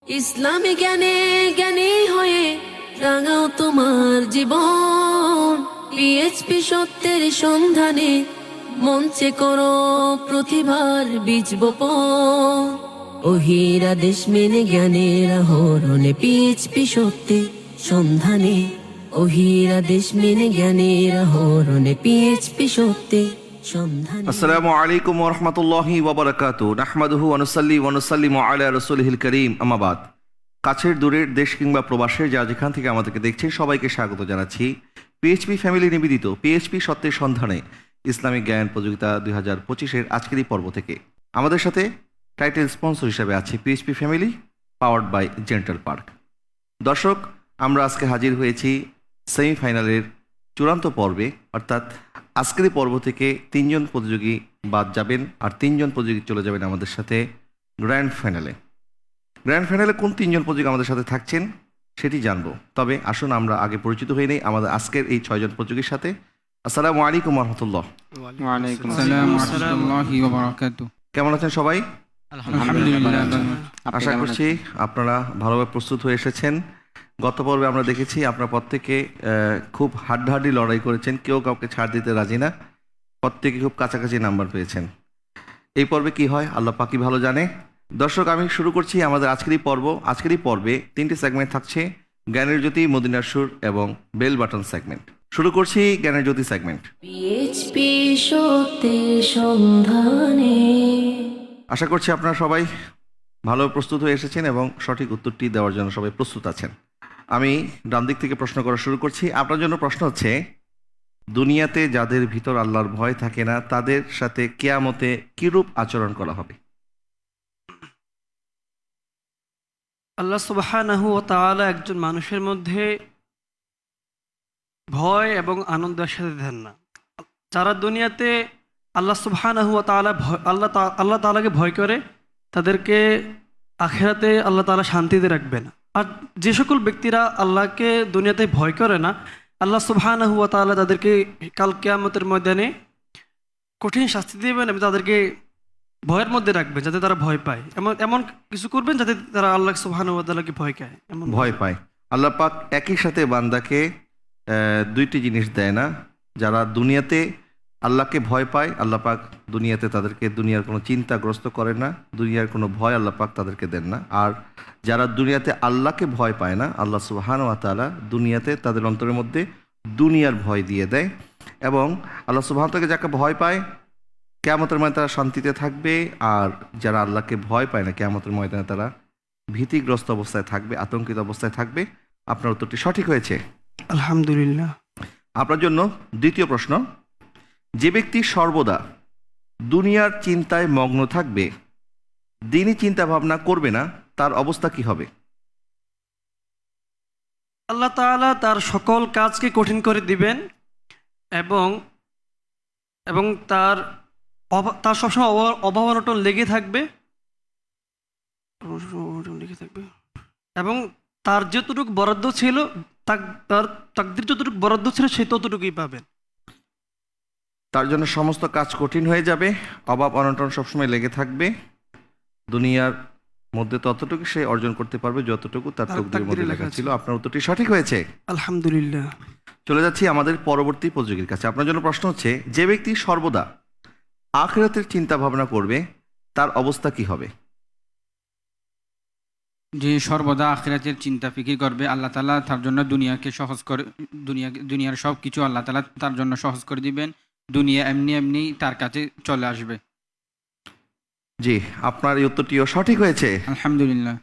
ইসলামী জ্ঞানে জ্ঞানী হয়ে রাঙাও তোমার জীবন। পিএইচপি সত্যের সন্ধানে মঞ্চে করো প্রতিভার বীজ বপন। ওহির আদেশ মেনে জ্ঞানের আহরণে পিএইচপি সত্যের সন্ধানে। ওহির আদেশ মেনে জ্ঞানের আহরণে পিএইচপি সত্যের সন্ধানে। আসসালামু আলাইকুম ওয়া রাহমাতুল্লাহি ওয়া বারাকাতুহু। নাহমাদুহু ওয়া নুসাল্লি ওয়া নুসাল্লিমু আলা রাসূলিহিল কারীম। আম্মা বাদ। কাছের দূরের দেশ কিংবা প্রবাসের যা যেখান থেকে আমাদেরকে দেখছেন সবাইকে স্বাগত জানাচ্ছি পিএইচপি ফ্যামিলি নিবেদিত পিএইচপি সত্যের সন্ধানে ইসলামিক জ্ঞান প্রতিযোগিতা 2025-এর আজকের এই পর্ব থেকে। আমাদের সাথে টাইটেল স্পন্সর হিসেবে আছে PHP Family powered by Gentle Park. দর্শক, আমরা আজকে হাজির হয়েছি সেমিফাইনালের চূড়ান্ত পর্বে, অর্থাৎ আজকের এই পর্ব থেকে 3 জন প্রতিযোগী বাদ যাবেন আর 3 জন প্রতিযোগী চলে যাবেন আমাদের সাথে গ্র্যান্ড ফাইনালে। গ্র্যান্ড ফাইনালে কোন 3 জন প্রতিযোগী আমাদের সাথে থাকছেন সেটি জানবো। তবে আসুন আমরা আগে পরিচিত হয়ে নেই আমাদের আজকের এই 6 জন প্রতিযোগীর সাথে। আসসালামু আলাইকুম ওয়া রাহমাতুল্লাহ। ওয়ালাইকুম আসসালাম ওয়া রাহমাতুল্লাহি ওয়া বারাকাতুহু। কেমন আছেন সবাই? আলহামদুলিল্লাহ। আশা করছি আপনারা ভালোভাবে প্রস্তুত হয়ে এসেছেন। গত পর্বে আমরা দেখেছি আপনারা প্রত্যেকে খুব হাড্ডাহাড্ডি লড়াই করেছেন, কেউ কাউকে ছাড় দিতে রাজি না, প্রত্যেকে খুব কাছাকাছি নাম্বার পেয়েছেন। এই পর্বে কি হয় আল্লাহ পাকই ভালো জানে। দর্শক, আমি শুরু করছি আমাদের আজকের এই পর্ব। আজকের এই পর্বে 3টি সেগমেন্ট থাকছে, জ্ঞানের জ্যোতি, মদিনার সুর এবং বেল বাটন সেগমেন্ট। শুরু করছি জ্ঞানের জ্যোতি সেগমেন্ট। পিএইচপি সত্যের সন্ধানে। আশা করছি আপনারা সবাই ভালো প্রস্তুত হয়ে এসেছেন এবং সঠিক উত্তরটি দেওয়ার জন্য সবাই প্রস্তুত আছেন। আমি ডান দিক থেকে প্রশ্ন করা শুরু করছি। আপনার জন্য প্রশ্ন হচ্ছে, দুনিয়াতে যাদের ভিতর আল্লাহর ভয় থাকে না তাদের সাথে কিয়ামতে কিরূপ আচরণ করা হবে? আল্লাহ সুবহানাহু ওয়া তাআলা একজন মানুষের মধ্যে ভয় এবং আনন্দ একসাথে দেন না। যারা দুনিয়াতে আল্লাহ সুবহানাহু ওয়া তাআলা আল্লাহ তাআলাকে ভয় করে তাদেরকে আখিরাতে আল্লাহ তাআলা শান্তিতে রাখবে না। আর যে সকল ব্যক্তিরা আল্লাহকে দুনিয়াতে ভয় করে না, আল্লাহ সুবহানাহু ওয়া তাআলা তাদেরকে কাল কিয়ামতের ময়দানে কঠিন শাস্তি দেবেন এবং তাদেরকে ভয়ের মধ্যে রাখবেন যাতে তারা ভয় পায়। এমন কিছু করবেন যাতে তারা আল্লাহ সুবহানাহু ওয়া তাআলাকে ভয় পায়। ভয় পায়। আল্লাহ পাক একই সাথে বান্দাকে 2টি জিনিস দেয় না। যারা দুনিয়াতে আল্লাহকে ভয় পায়, আল্লাহ পাক দুনিয়াতে তাদেরকে দুনিয়ার কোনো চিন্তাগ্রস্ত করে না, দুনিয়ার কোনো ভয় আল্লাহ পাক তাদেরকে দেন না। আর যারা দুনিয়াতে আল্লাহকে ভয় পায় না, আল্লাহ সুবহানাহু ওয়া তাআলা দুনিয়াতে তাদের অন্তরের মধ্যে দুনিয়ার ভয় দিয়ে দেয়। এবং আল্লাহ সুবহানাহু ওয়া তাআলা যাকে ভয় পায় কিয়ামতের ময়দানে তারা শান্তিতে থাকবে, আর যারা আল্লাহকে ভয় পায় না কিয়ামতের ময়দানে তারা ভীতিগ্রস্ত অবস্থায় থাকবে, আতঙ্কিত অবস্থায় থাকবে। আপনার উত্তরটি সঠিক হয়েছে, আলহামদুলিল্লাহ। আপনার জন্য দ্বিতীয় প্রশ্ন, যে ব্যক্তি সর্বদা দুনিয়ার চিন্তায় মগ্ন থাকবে, দিনই চিন্তা ভাবনা করবে না, তার অবস্থা কি হবে? আল্লাহ তাআলা তার সকল কাজকে কঠিন করে দিবেন এবং তার সবসময় অভাব অনটন লেগে থাকবে এবং তার যতটুকু বরাদ্দ ছিল, তার তাকদীর যতটুকু বরাদ্দ ছিল সে ততটুকুই পাবেন। তার জন্য সমস্ত কাজ কঠিন হয়ে যাবে, অভাব অনটন সবসময় লেগে থাকবে, দুনিয়ার মধ্যে ততটুকু সে অর্জন করতে পারবে যতটুকু তার তাকদীরের মধ্যে লেখা ছিল। আপনার উত্তরটি সঠিক হয়েছে, আলহামদুলিল্লাহ। চলে যাচ্ছি আমাদের পরবর্তী প্রতিযোগীর কাছে। আপনার জন্য প্রশ্ন হচ্ছে, যে ব্যক্তি সর্বদা আখিরাতের চিন্তা ভাবনা করবে তার অবস্থা কি হবে? যে সর্বদা আখিরাতের চিন্তা ফিকির করবে, আল্লাহ তাআলা তার জন্য দুনিয়াকে সহজ করে, দুনিয়ার সব কিছু আল্লাহ তাআলা তার জন্য সহজ করে দিবেন, দুনিয়া এমনি এমনি তার কাছে চলে আসবে। জি, আপনার এই উত্তরটিও সঠিক হয়েছে, আলহামদুলিল্লাহ।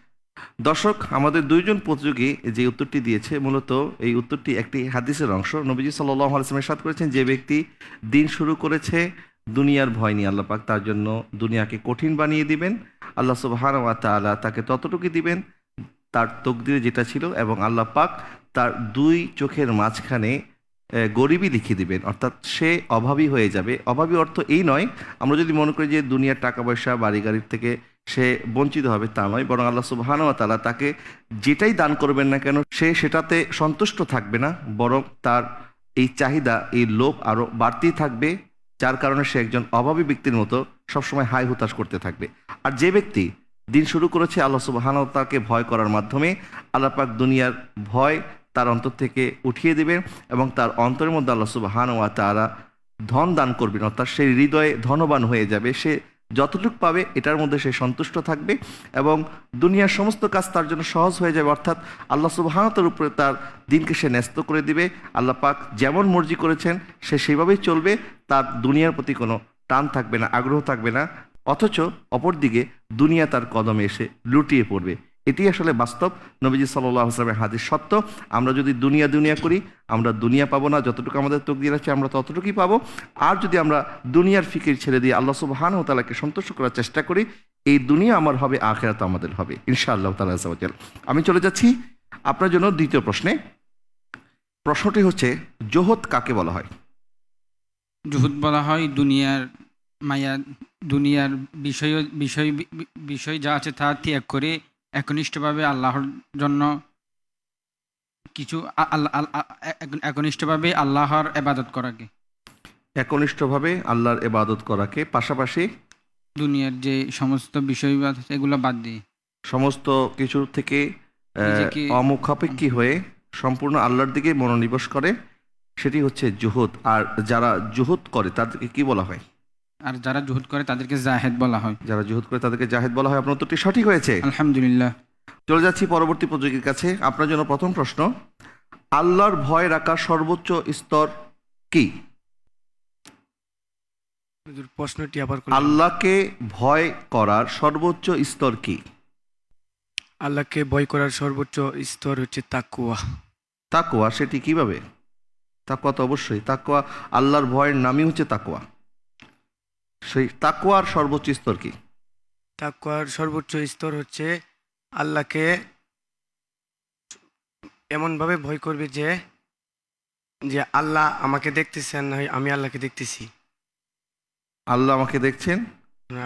দর্শক, আমাদের 2 জন প্রতিযোগী যে উত্তরটি দিয়েছে, মূলত এই উত্তরটি একটি হাদিসের অংশ। নবীজি সাল্লাল্লাহু আলাইহি ওয়াসাল্লাম ইরশাদ করেছেন, যে ব্যক্তি দিন শুরু করেছে দুনিয়ার ভয় নিয়ে, আল্লাহ পাক তার জন্য দুনিয়াকে কঠিন বানিয়ে দিবেন। আল্লাহ সুবহানাহু ওয়া তাআলা তাকে ততটুকু দিবেন তার তকদিরে যেটা ছিল, এবং আল্লাহ পাক তার 2 চোখের মাঝখানে গরিবই লিখে দিবেন, অর্থাৎ সে অভাবী হয়ে যাবে। অভাবী অর্থ এই নয় আমরা যদি মনে করি যে দুনিয়ার টাকা পয়সা বাড়ি গাড়ির থেকে সে বঞ্চিত হবে, তা নয়, বরং আল্লাহ সুবহানাহু ওয়া তাআলা তাকে যেটাই দান করবেন না কেন সে সেটাতে সন্তুষ্ট থাকবে না, বরং তার এই চাহিদা, এই লোভ আরও বাড়তেই থাকবে, যার কারণে সে একজন অভাবী ব্যক্তির মতো সবসময় হাই হুতাশ করতে থাকবে। আর যে ব্যক্তি দিন শুরু করেছে আল্লাহ সুবহানাহু ওয়া তাআলাকে ভয় করার মাধ্যমে। আল্লাহ পাক দুনিয়ার ভয় তার অন্তর থেকে উঠিয়ে দেবেন এবং তার অন্তরের মধ্যে আল্লাহ সুবহানাহু ওয়া তাআলা ধন দান করবেন, অর্থাৎ সেই হৃদয়ে ধনবান হয়ে যাবে। সে যতটুকু পাবে এটার মধ্যে সে সন্তুষ্ট থাকবে এবং দুনিয়ার সমস্ত কাজ তার জন্য সহজ হয়ে যাবে, অর্থাৎ আল্লাহ সুবহানাহু ওয়া তাআলার উপরে তার দিনকে সে ন্যস্ত করে দিবে। আল্লাহ পাক যেমন মর্জি করেছেন সে সেইভাবেই চলবে, তার দুনিয়ার প্রতি কোনো টান থাকবে না, আগ্রহ থাকবে না। অথচ অপরদিকে দুনিয়া তার কদমে এসে লুটিয়ে পড়বে। এটি আসলে বাস্তব, নবীজি সাল্লাল্লাহু আলাইহি ওয়াসাল্লামের হাদিস সত্য। আমরা যদি দুনিয়া দুনিয়া করি আমরা দুনিয়া পাবো না, যতটুকু আমাদের তকদির আছে আমরা ততটুকুই পাবো। আর যদি আমরা দুনিয়ার ফিকির ছেড়ে দিয়ে আল্লাহ সুবহানাহু ওয়া তাআলাকে সন্তুষ্ট করার চেষ্টা করি, এই দুনিয়া আমার হবে, আখিরাত আমাদের হবে ইনশাআল্লাহ তাআলা আযza ওয়া জাল। আমি চলে যাচ্ছি আপনার জন্য দ্বিতীয় প্রশ্নে। প্রশ্নটি হচ্ছে, জোহদ কাকে বলা হয়? জুহুদ বলা হয় দুনিয়ার মায়া, দুনিয়ার বিষয় বিষয় বিষয় যা আছে তা ত্যাগ করে একনিষ্ঠভাবে আল্লাহর জন্য কিছু একনিষ্ঠভাবে আল্লাহর ইবাদত করাকে, একনিষ্ঠভাবে আল্লাহর ইবাদত করাকে, পাশাপাশি দুনিয়ার যে সমস্ত বিষয় আছে এগুলো বাদ দিয়ে সমস্ত কিছু থেকে নিজেকে অমুখাপেক্ষী হয়ে সম্পূর্ণ আল্লাহর দিকে মনোনিবেশ করে, সেটি হচ্ছে জুহুদ। আর যারা জুহুদ করে তাদেরকে কি বলা হয়? আর যারা জুহুদ করে তাদেরকে জাহেদ বলা হয়। যারা জুহুদ করে তাদেরকে জাহেদ বলা হয়। আপনার উত্তরটি সঠিক হয়েছে, আলহামদুলিল্লাহ। চলে যাচ্ছি পরবর্তী প্রতিযোগীর কাছে। আপনার জন্য প্রথম প্রশ্ন, আল্লাহর ভয় রাখার সর্বোচ্চ স্তর কি? হুজুর, প্রশ্নটি আবার আল্লাহকে ভয় করার সর্বোচ্চ স্তর কি? আল্লাহকে ভয় করার সর্বোচ্চ স্তর হচ্ছে তাকওয়া। তাকওয়া, সেটি কিভাবে? তাকওয়া তো অবশ্যই, তাকওয়া আল্লাহর ভয়ের নামই হচ্ছে তাকওয়া। সেই তাকওয়ার সর্বোচ্চ স্তর কি? তাকওয়ার সর্বোচ্চ স্তর হচ্ছে আল্লাহকে এমনভাবে ভয় করবে যে যে আল্লাহ আমাকে দেখতেছেন, আমি আল্লাহকে দেখতেছি, আল্লাহ আমাকে দেখছেন,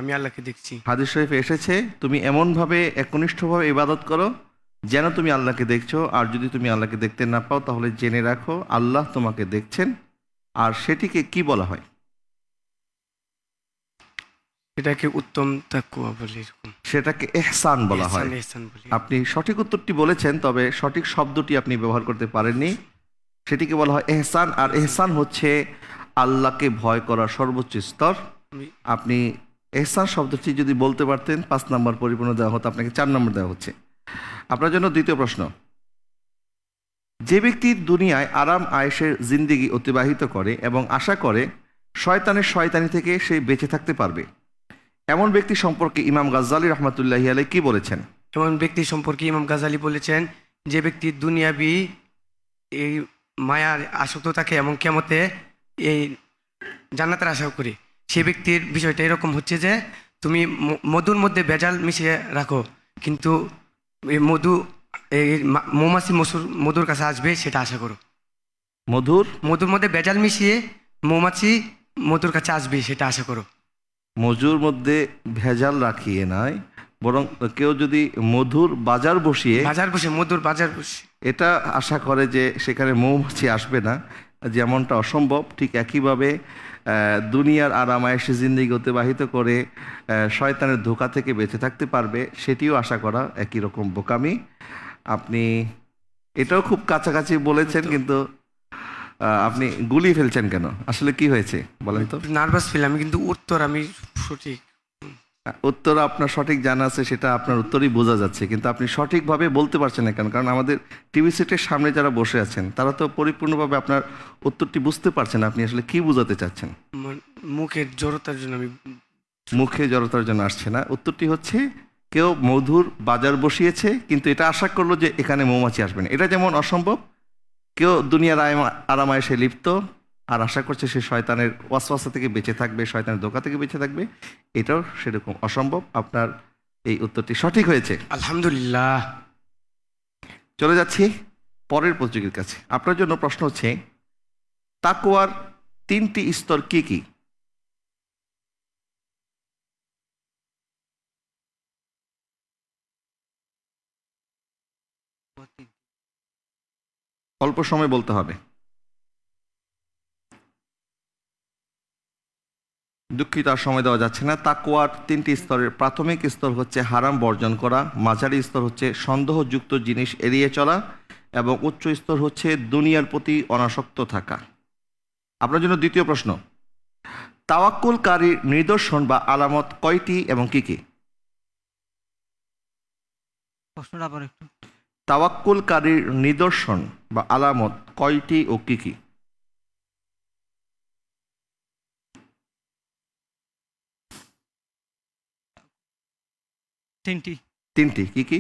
আমি আল্লাহকে দেখছি। হাদিস শরীফে এসেছে, তুমি এমনভাবে একনিষ্ঠভাবে ইবাদত করো যেন তুমি আল্লাহকে দেখছো। আর যদি তুমি আল্লাহকে দেখতে না পাও তাহলে জেনে রাখো আল্লাহ তোমাকে দেখছেন। আর সেটিকে কি বলা হয়? এটাকে উত্তম তাকওয়া বলে, এরকম সেটাকে ইহসান বলা হয়। ইহসান বলে। আপনি সঠিক উত্তরটি বলেছেন, তবে সঠিক শব্দটি আপনি ব্যবহার করতে পারেননি। সেটিকে বলা হয় ইহসান। আর ইহসান হচ্ছে আল্লাহকে ভয় করার সর্বোচ্চ স্তর। আপনি ইহসান শব্দটি যদি বলতে পারতেন 5 নম্বর পরিপূর্ণ দেওয়া হতো, আপনাকে 4 নম্বর দেওয়া হচ্ছে। আপনার জন্য দ্বিতীয় প্রশ্ন, যে ব্যক্তি দুনিয়ায় আরাম আয়েশের জিন্দেগি অতিবাহিত করে এবং আশা করে শয়তানের শয়তানি থেকে সে বেঁচে থাকতে পারবে, এমন ব্যক্তি সম্পর্কে ইমাম গাজ্জালী রহমাতুল্লাহি আলাইহি কি বলেছেন? এমন ব্যক্তি সম্পর্কে ইমাম গাজালি বলেছেন, যে ব্যক্তি দুনিয়াবি এই মায়ার আসক্ত থাকে এবং কিয়ামতে এই জান্নাতের আশা করে, সে ব্যক্তির বিষয়টা এরকম হচ্ছে যে তুমি মধুর মধ্যে ভেজাল মিশিয়ে রাখো, কিন্তু এই মধু এই মৌমাছি মধুর কাছে আসবে সেটা আশা করো। মধুর মধ্যে ভেজাল মিশিয়ে মৌমাছি মধুর কাছে আসবে সেটা আশা করো। মধুর মধ্যে ভেজাল রাখিয়ে নয়, বরং কেউ যদি মধুর বাজার বসিয়ে মধুর বাজার বসে এটা আশা করে যে সেখানে মৌমাছি আসবে না, যেমনটা অসম্ভব, ঠিক একইভাবে দুনিয়ার আরাম আয়েশে জিন্দেগি অতিবাহিত করে শয়তানের ধোঁকা থেকে বেঁচে থাকতে পারবে, সেটিও আশা করা একই রকম বোকামি। আপনি এটাও খুব কাছাকাছি বলেছেন, কিন্তু আপনি গুলিয়ে ফেলছেন কেন? আসলে কি হয়েছে বলেন তো? নার্ভাস ফিল আমি, কিন্তু উত্তর আমি সঠিক উত্তর আপনার সঠিক জানা আছে, সেটা আপনার উত্তরই বোঝা যাচ্ছে, কিন্তু আপনি সঠিকভাবে বলতে পারছেন না কেন? কারণ আমাদের টিভি সেটের সামনে যারা বসে আছেন তারা তো পরিপূর্ণভাবে আপনার উত্তরটি বুঝতে পারছেন আপনি আসলে কি বোঝাতে চাচ্ছেন। মুখের জড়তার জন্য মুখে জড়তার জন্য আসছে না। উত্তরটি হচ্ছে, কেউ মধুর বাজার বসিয়েছে কিন্তু এটা আশা করলো যে এখানে মৌমাছি আসবে না। এটা যেমন অসম্ভব, কেউ দুনিয়ার আরামায়েশে লিপ্ত আর আশা করছে সে শয়তানের ওয়াসওয়াসা থেকে বেঁচে থাকবে, শয়তানের ধোঁকা থেকে বেঁচে থাকবে, এটাও সেরকম অসম্ভব। আপনার এই উত্তরটি সঠিক হয়েছে, আলহামদুলিল্লাহ। চলে যাচ্ছি পরের প্রতিযোগীর কাছে। আপনার জন্য প্রশ্ন হচ্ছে, তাকওয়ার 3টি স্তর কি কি? অল্প সময় বলতে হবে। দুঃখিত, আর সময় দেওয়া যাচ্ছে না। তাকওয়ার 3টি স্তরের প্রাথমিক স্তর হচ্ছে হারাম বর্জন করা, মাঝারি স্তর হচ্ছে সন্দেহযুক্ত জিনিস এড়িয়ে চলা, এবং উচ্চ স্তর হচ্ছে দুনিয়ার প্রতি অনাসক্ত থাকা। আপনার জন্য দ্বিতীয় প্রশ্ন, তাওয়াক্কুলকারীর নিদর্শন বা আলামত কয়টি এবং কি কি? প্রশ্নটা আবার একটু। তাওয়াক্কুলকারীর নিদর্শন বা আলামত কয়টি ও কি কি? তিনটি। কি কি?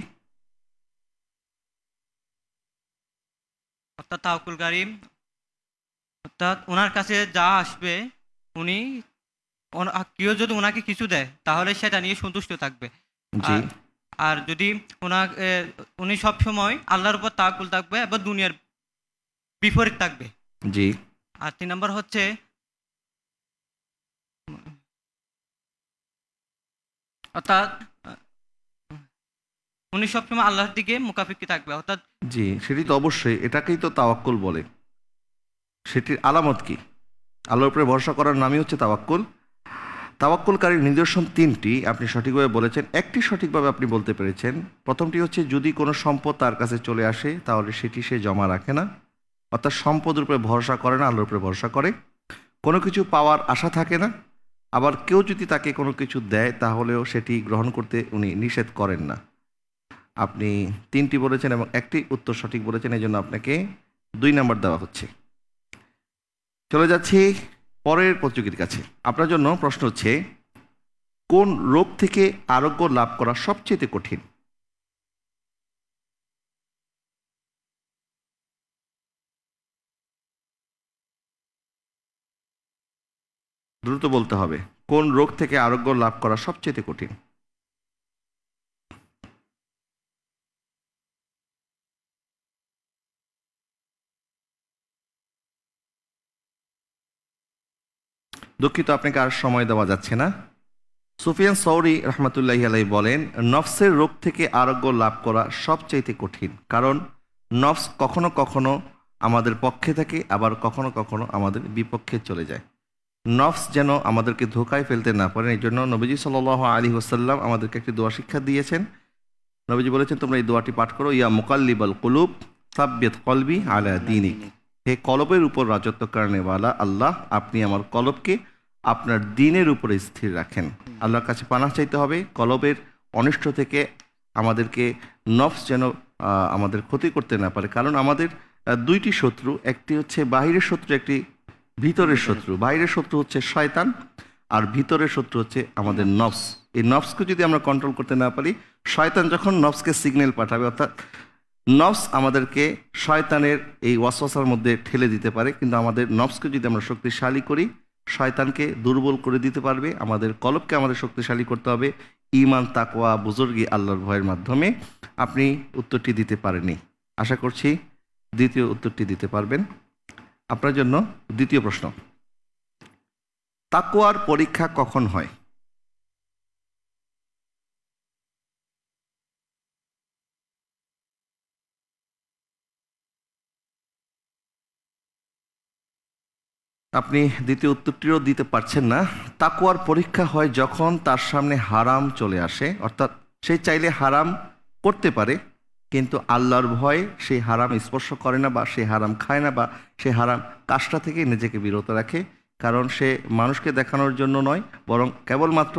অর্থাৎ তাওয়াক্কুলকারী, অর্থাৎ ওনার কাছে যা আসবে উনি কেউ যদি ওনাকে কিছু দেয় তাহলে সেটা নিয়ে সন্তুষ্ট থাকবে। জি। আর যদি উনি সবসময় আল্লাহর উপর তাওয়াক্কুল থাকবে এবং দুনিয়ার বিপরীত থাকবে। জি। আর 3 নম্বর হচ্ছে অর্থাৎ উনি সবসময় আল্লাহর দিকে মুখাপেক্ষি থাকবে। অর্থাৎ জি, সেটি তো অবশ্যই, এটাকেই তো তাওয়াক্কুল বলে। সেটির আলামত কি? আল্লাহর উপরে ভরসা করার নামই হচ্ছে তাওয়াক্কুল। তাওয়াক্কুলকারীর নিদর্শন 3টি, আপনি সঠিকভাবে বলেছেন। একটি সঠিকভাবে আপনি বলতে পেরেছেন। প্রথমটি হচ্ছে যদি কোনো সম্পদ তার কাছে চলে আসে তাহলে সেটি সে জমা রাখে না, অর্থাৎ সম্পদের উপরে ভরসা করে না, আল্লাহর উপরে ভরসা করে। কোনো কিছু পাওয়ার আশা থাকে না। আবার কেউ যদি তাকে কোনো কিছু দেয় তাহলেও সেটি গ্রহণ করতে উনি নিষেধ করেন না। আপনি 3টি বলেছেন এবং একটি উত্তর সঠিক বলেছেন, এই জন্য আপনাকে 2 নাম্বার দেওয়া হচ্ছে। চলে যাচ্ছি পরের প্রতিযোগীর কাছে। আপনার জন্য প্রশ্ন হচ্ছে, কোন রোগ থেকে আরোগ্য লাভ করা সবচেয়ে কঠিন? দ্রুত বলতে হবে। কোন রোগ থেকে আরোগ্য লাভ করা সবচেয়ে কঠিন? দুঃখিত, আপনাকে আর সময় দেওয়া যাচ্ছে না। সুফিয়ান সৌরি রহমতুল্লাহি আলাইহি বলেন, নফসের রোগ থেকে আরোগ্য লাভ করা সবচাইতে কঠিন, কারণ নফস কখনো কখনো আমাদের পক্ষে থাকে, আবার কখনো কখনো আমাদের বিপক্ষে চলে যায়। নফস যেন আমাদেরকে ধোকায় ফেলতে না পারে, এই জন্য নবীজি সাল্লাল্লাহু আলাইহি ওয়াসাল্লাম আমাদেরকে একটি দোয়া শিক্ষা দিয়েছেন। নবীজি বলেছেন, তোমরা এই দোয়াটি পাঠ করো, ইয়া মুকাল্লিবাল কুলুব সাব্বিত কলবি আলা দীনিক। হে কলবের উপর রাজত্বকারীওয়ালা আল্লাহ, আপনি আমার কলবকে আপনার দিনের উপরে স্থির রাখেন। আল্লাহর কাছে পানাহ চাইতে হবে কলবের অনিষ্ট থেকে, আমাদেরকে নফস যেন আমাদের ক্ষতি করতে না পারে। কারণ আমাদের 2টি শত্রু, একটি হচ্ছে বাহিরের শত্রু, একটি ভিতরের শত্রু। বাহিরের শত্রু হচ্ছে শয়তান, আর ভিতরের শত্রু হচ্ছে আমাদের নফস। এই নফসকে যদি আমরা কন্ট্রোল করতে না পারি, শয়তান যখন নফসকে সিগন্যাল পাঠাবে, অর্থাৎ নফস আমাদেরকে শয়তানের এই ওয়াসওয়াসার মধ্যে ঠেলে দিতে পারে, কিন্তু আমাদের নফসকে যদি আমরা শক্তিশালী করি, শয়তানকে দুর্বল করে দিতে পারবে। আমাদের কলবকে আমাদের শক্তিশালী করতে হবে ঈমান, তাকওয়া, বুজুর্গি, আল্লাহর ভয়ের মাধ্যমে। আপনি উত্তরটি দিতে পারেননি, আশা করছি দ্বিতীয় উত্তরটি দিতে পারবেন। আপনার জন্য দ্বিতীয় প্রশ্ন, তাকওয়ার পরীক্ষা কখন হয়? আপনি দ্বিতীয় উত্তরটিও দিতে পারছেন না। তাকওয়ার পরীক্ষা হয় যখন তার সামনে হারাম চলে আসে, অর্থাৎ সে চাইলে হারাম করতে পারে, কিন্তু আল্লাহর ভয়ে সেই হারাম স্পর্শ করে না, বা সে হারাম খায় না, বা সে হারাম কাজটা থেকে নিজেকে বিরত রাখে। কারণ সে মানুষকে দেখানোর জন্য নয়, বরং কেবলমাত্র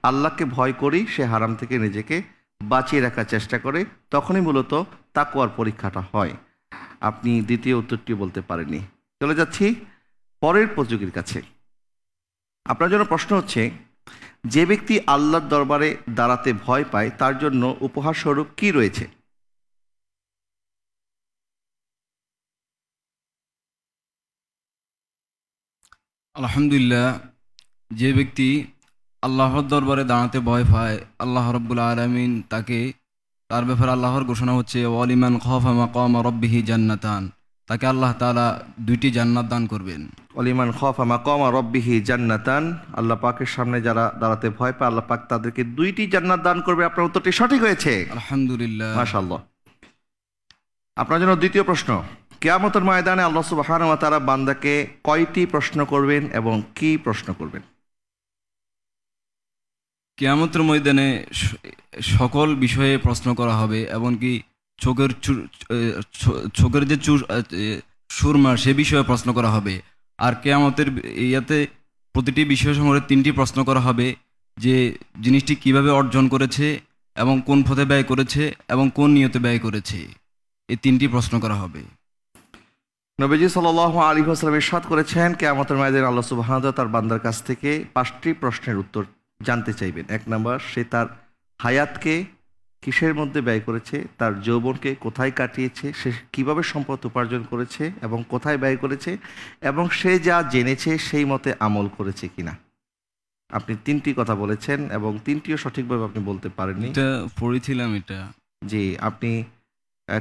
আল্লাহকে ভয় করেই সে হারাম থেকে নিজেকে বাঁচিয়ে রাখার চেষ্টা করে। তখনই মূলত তাকওয়ার পরীক্ষাটা হয়। আপনি দ্বিতীয় উত্তরটি বলতে পারেননি। চলে যাচ্ছি পরের প্রতিযোগীর কাছে। আপনার জন্য প্রশ্ন হচ্ছে, যে ব্যক্তি আল্লাহর দরবারে দাঁড়াতে ভয় পায় তার জন্য উপহার স্বরূপ কি রয়েছে? আলহামদুলিল্লাহ, যে ব্যক্তি আল্লাহর দরবারে দাঁড়াতে ভয় পায়, আল্লাহ রব্বুল আলামিন তার ব্যাপারে আল্লাহর ঘোষণা হচ্ছে, ওয়ালিমান খাফা মাকামা রাব্বিহি জান্নাতান, তাকে আল্লাহ তাআলা 2টি জান্নাত দান করবেন। ওয়ালিমান খাফা মাকামা রাব্বিহি জান্নাতান, আল্লাহ পাকের সামনে যারা দাঁড়াতে ভয় পায় আল্লাহ পাক তাদেরকে 2টি জান্নাত দান করবে। আপনার উত্তরটি সঠিক হয়েছে, আলহামদুলিল্লাহ, মাশাআল্লাহ। আপনার জন্য দ্বিতীয় প্রশ্ন, কিয়ামতের ময়দানে আল্লাহ সুবহানাহু ওয়া তাআলা বান্দাকে কয়টি প্রশ্ন করবেন এবং কি প্রশ্ন করবেন? কিয়ামতের ময়দানে সকল বিষয়ে প্রশ্ন করা হবে, এমনকি চোখের যে সুরমা সে বিষয়ে প্রশ্ন করা হবে। আর কিয়ামতের ইয়াতে প্রতিটি বিষয় সম্পর্কে 3টি প্রশ্ন করা হবে, যে জিনিসটি কিভাবে অর্জন করেছে এবং কোন পথে ব্যয় করেছে এবং কোন নিয়তে ব্যয় করেছে, এই 3টি প্রশ্ন করা হবে। নবীজি সাল্লাল্লাহু আলাইহি ওয়াসাল্লাম ইরশাদ করেছেন, কিয়ামতের ময়দানে আল্লাহ সুবহানাহু ওয়া তাআলা তার বান্দার কাছ থেকে 5টি প্রশ্নের উত্তর জানতে চাইবেন। 1 নাম্বার, সে তার হায়াতকে কিসের মধ্যে ব্যয় করেছে, তার যৌবনকে কোথায় কাটিয়েছে, সে কিভাবে সম্পদ উপার্জন করেছে এবং কোথায় ব্যয় করেছে, এবং সে যা জেনেছে সেই মতে আমল করেছে কিনা। আপনি 3টি কথা বলেছেন এবং 3টিও সঠিকভাবে আপনি বলতে পারেননি। এটা পড়েছিলাম এটা। জি, আপনি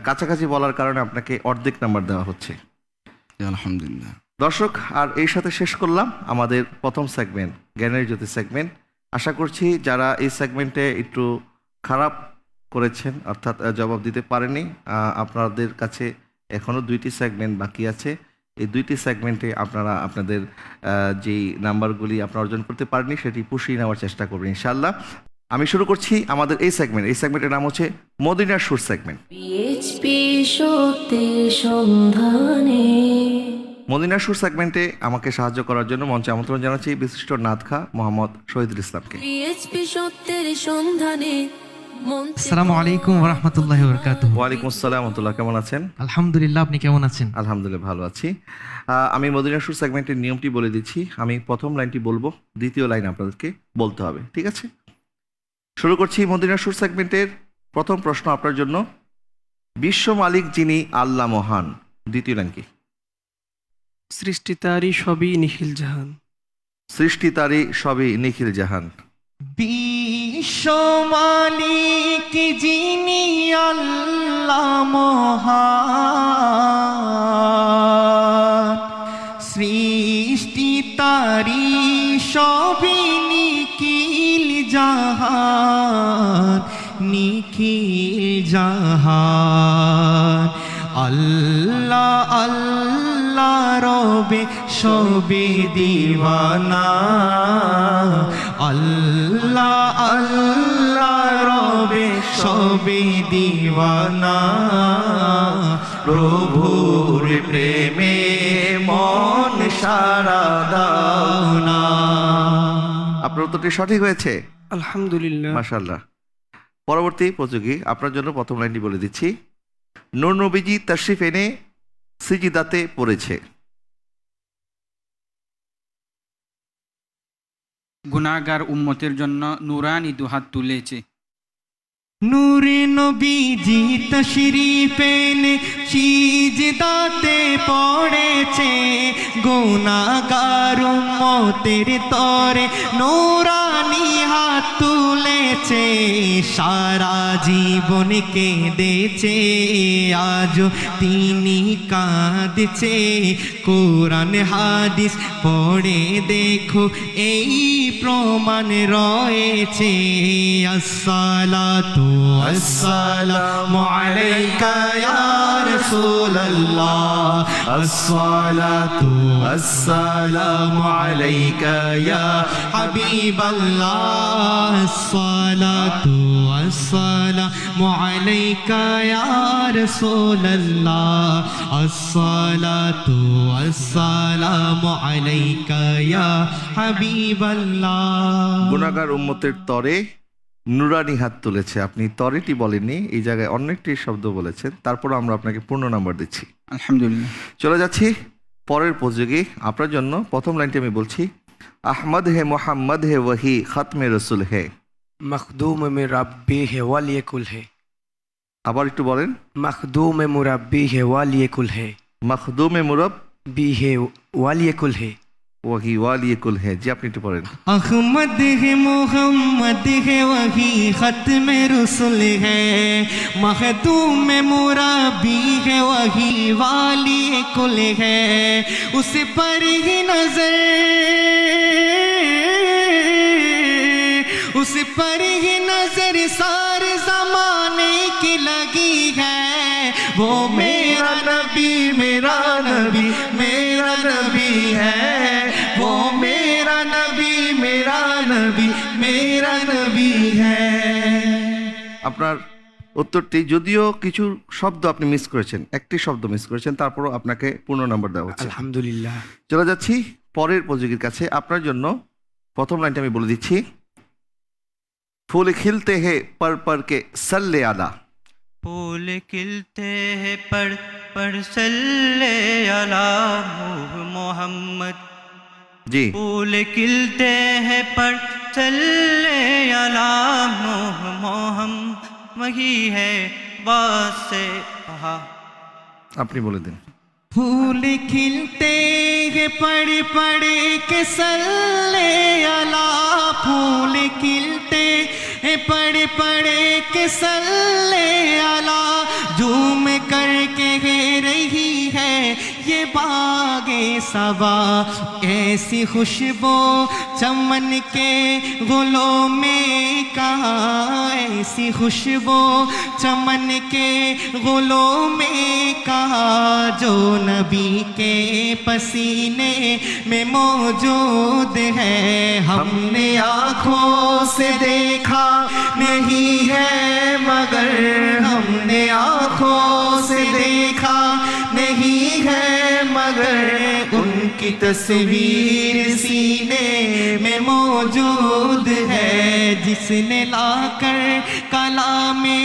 কাছাকাছি বলার কারণে আপনাকে অর্ধেক নাম্বার দেওয়া হচ্ছে। আলহামদুলিল্লাহ। দর্শক, আর এই সাথে শেষ করলাম আমাদের প্রথম সেগমেন্ট, জ্ঞানের জ্যোতি সেগমেন্ট। আশা করছি যারা এই সেগমেন্টে একটু খারাপ করেছেন, অর্থাৎ জবাব দিতে পারেনি, আপনাদের কাছে এখনও 2টি সেগমেন্ট বাকি আছে। এই 2টি সেগমেন্টে আপনারা আপনাদের যেই নাম্বারগুলি আপনারা অর্জন করতে পারেননি সেটি পুষিয়ে নেওয়ার চেষ্টা করবেন ইনশাআল্লাহ। আমি শুরু করছি আমাদের এই সেগমেন্টের নাম হচ্ছে মদিনার সুর সেগমেন্ট। পিএইচপি সত্যের সন্ধানে। মদিনার সুর সেগমেন্টে আমাকে সাহায্য করার জন্য মঞ্চে আমন্ত্রণ জানাচ্ছি বিশিষ্ট নাদখা মোহাম্মদ শহীদুল ইসলামকে। পিএইচপি সত্যের সন্ধানে। আসসালামু আলাইকুম ওয়া রাহমাতুল্লাহি ওয়া বারাকাতুহু। ওয়ালাইকুম আসসালাম ওয়া রাহমাতুল্লাহ, কেমন আছেন? আলহামদুলিল্লাহ, আপনি কেমন আছেন? আলহামদুলিল্লাহ ভালো আছি। আমি মদিনার সুর সেগমেন্টের নিয়মটি বলে দিচ্ছি। আমি প্রথম লাইনটি বলবো, দ্বিতীয় লাইন আপনাদেরকে বলতে হবে, ঠিক আছে? শুরু করছি মদিনার সুর সেগমেন্টের প্রথম প্রশ্ন আপনার জন্য। বিশ্ব মালিক যিনি আল্লাহ মহান, দ্বিতীয় লাইন কি? সৃষ্টি তারই সবই নিখিল জাহান। সৃষ্টি তারই সবই নিখিল জাহান। বিশ্ব মালিক যিনি আল্লাহ মহান, সৃষ্টি তারি সবই নিখিল জাহান, নিখিল জাহান। আল্লাহ আল্লাহ রবে সবে দিওয়ানা, আল্লাহ আল্লাহ রবে সবে দিওয়ানা। প্রভুর প্রেমে মন সারা দাও না। আপনার উত্তরটি সঠিক হয়েছে, আলহামদুলিল্লাহ। মাশাআল্লাহ। পরবর্তী প্রতিযোগী আপনার জন্য প্রথম লাইনটি বলে দিচ্ছি। নূর নবীজি তাশরিফ এনে সিজদাতে পড়েছে। গুনাহগার উম্মতের জন্য নুরানি দুহাত তুলেছে। নূরে নবীজি তশরিফ এনে সিজদাতে পড়েছে, গুনাহগার উম্মতের তরে নূরানি হাত তুলেছে। সারা জীবন কেঁদেছে, আজ তিনি কাঁদছে। কোরআন হাদিস পড়ে দেখো এই প্রমাণ রয়েছে। আসসালাতু আসসালামু আলাইকা ইয়া রাসূলুল্লাহ, আসসালাতু আসসালামু আলাইকা ইয়া হাবিবাল্লাহ, আসসালাতু আসসালামু আলাইকা ইয়া রাসূলুল্লাহ, আসসালাতু আসসালামু আলাইকা ইয়া হাবিবাল্লাহ। গুনাহগার উম্মতের তরে নুরানি হাত তুলেছে। আপনি তরেটি বলেননি, এই জায়গায় অন্য একটি শব্দ বলেছেন, তারপর আমরা আপনাকে পূর্ণ নাম্বার দিচ্ছি। আলহামদুলিল্লাহ। চলে যাচ্ছি পরের প্রতিযোগী আপনার জন্য। প্রথম লাইনটি আমি বলছি। আহমদ হে মোহাম্মদ হে ওয়াহি খাতমে রসুল হে। मखदूम में रब्बी है वालिय कुल है। আবার একটু বলেন। मखदूम मुरब्बी है वालिय कुल है। মখদুমে মুরব बी है वालिय कुल है। ওয়াহি ওয়ালিয়ে কুল হে। জি, আপনি একটু পড়েন। अहमद है मोहम्मद है वही खत्म रसुल है, मखदूम मुराबी है वही वाली कुल है। उस पर ही नजर, उस पर ही नजर सारे जमाने की लगी है। वो मेरा नबी मेरा नबी मेरा नबी है। वो मेरा नबी मेरा नबी मेरा नबी আপনার উত্তরটি, যদিও কিছু শব্দ আপনি মিস করেছেন, একটি শব্দ মিস করেছেন, তারপরও আপনাকে পূর্ণ নম্বর দেওয়া হচ্ছে। আলহামদুলিল্লাহ। চলে যাচ্ছি পরের প্রতিযোগীর কাছে। আপনার জন্য প্রথম লাইনটা আমি বলে দিচ্ছি। ফুল খিলতে হে পর কে সল্লে আলা। फूल खिलते हैं पर सल्ले अला मोहम्मद। জি, फूल खिलते हैं पर सल्ले अला मोहम्मद। वही है वासे कहा। আপনি বলে দিন। फूल खिलते हैं पड़ के सल्ले अला, फूल खिलते हैं पड़ के सल्ले अला, झूम करके गे रही है ये बागे सबा, ऐसी खुशबू चमन के गुलों में कहाँ, ऐसी खुशबू चमन के गुलों में कहाँ, जो नबी के पसीने में मौजूद है, हमने आँखों से देखा नहीं है मगर, हमने आँखों से देखा नहीं है मगर, उनकी तस्वीर सीने में मौजूद है, जिसने लाकर कलामे